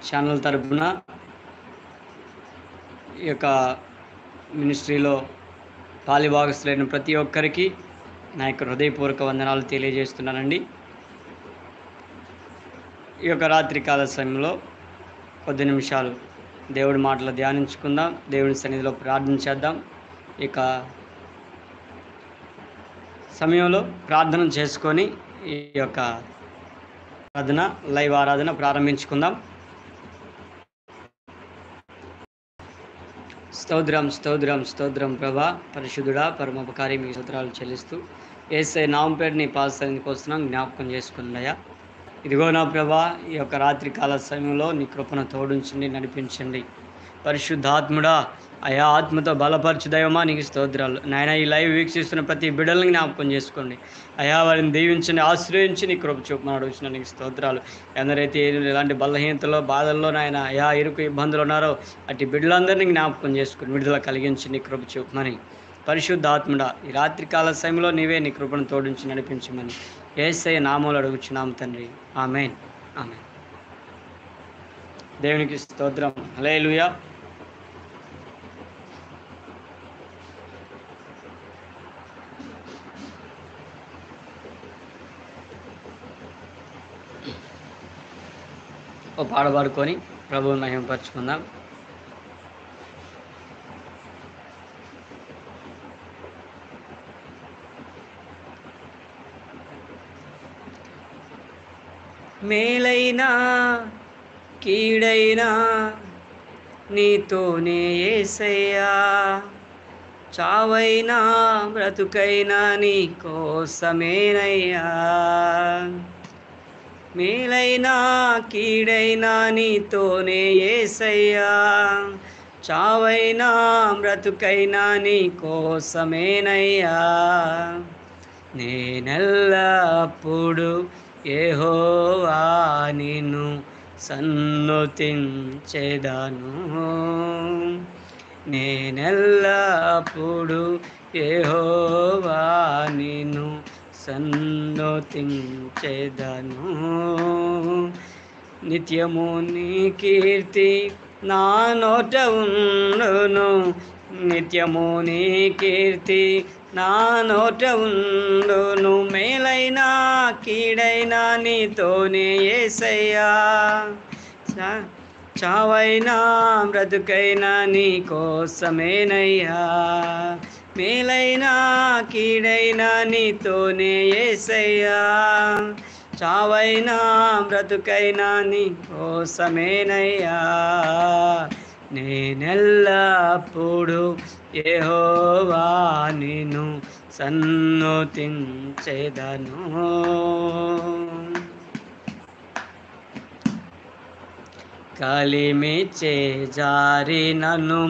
Channel తరపున ఈ యొక్క మినిస్ట్రీలో పాలిభాగస్తులైన ప్రతి ఒక్కరికి నా యొక్క హృదయపూర్వక వందనాలు తెలియజేస్తున్నానండి. ఈ యొక్క రాత్రికాల సమయంలో కొద్ది నిమిషాలు దేవుడి మాటలు ధ్యానించుకుందాం, దేవుని సన్నిధిలో ప్రార్థన చేద్దాం. ఇక సమయంలో ప్రార్థన చేసుకొని ఈ యొక్క లైవ్ ఆరాధన ప్రారంభించుకుందాం. స్తోత్రం స్తోత్రం స్తోత్రం ప్రభా, పరిశుద్ధుడా, పరమోపకారి, మీ స్తోత్రాలు చెల్లిస్తూ యేసయ్య నామం పేరు నీ పాదసన్నిధికి వస్తున్నాం. జ్ఞాపకం చేసుకున్నాయా. ఇదిగో నా ప్రభా, ఈ యొక్క రాత్రికాల సమయంలో నీ కృపను తోడించండి, నడిపించండి. పరిశుద్ధాత్ముడా, అయా ఆత్మతో బలపరచు దైవమా, నీకు స్తోత్రాలు. నాయన ఈ లైవ్ వీక్షిస్తున్న ప్రతి బిడ్డల్ని జ్ఞాపకం చేసుకోండి. అయా వారిని దీవించండి, ఆశ్రయించి నీ కృప చూపమని అడుగుతున్నా, నీకు స్తోత్రాలు. ఎందరైతే ఇలాంటి బలహీనతలో, బాధల్లో నాయన అయా ఇరుకు ఇబ్బందులు ఉన్నారో అటు బిడ్డలందరినీ జ్ఞాపకం చేసుకుని విడుదల కలిగించి నీ కృప చూపమని, పరిశుద్ధాత్ముడా ఈ రాత్రికాల సమయంలో నీవే నీ కృపను తోడించి నడిపించమని యేసయ్య నామములో అడుగుచున్నాం తండ్రి. ఆమేన్ ఆమేన్. దేవునికి స్తోత్రం. హల్లెలూయా. ఓ పాట పాడుకొని ప్రభువుని మహిమపరచుకుందాం. మేలైనా కీడైనా నీతోనే యేసయ్యా, చావైనా బ్రతుకైనా నీ కోసమేనయ్యా. మేలైనా కీడైనా నీతోనే యేసయ్యా, చావైనా బ్రతుకైనా నీ కోసమేనయ్యా. నేనెల్లప్పుడు యెహోవా నిన్ను సన్నుతించెదను. నేనెల్లప్పుడు యెహోవా నిన్ను సన్నుతించెదను. నిత్యము నీ కీర్తి నా నోట ఉండును, నిత్యము నీ కీర్తి నా నోట ఉండును. మేలైనా కీడైనా నీతోనే యేసయ్యా, చావైనా బ్రతుకైనా నీ కోసమేనయ్యా. మేలైనా కీడైనా నీతోనే యేసయ్యా, చావైనా బ్రతుకైనా నీ కోసమేనయ్యా. నేనెల్లప్పుడు యెహోవా నిన్ను సన్నుతించెదను. కలిమిచ్చే జారి నన్ను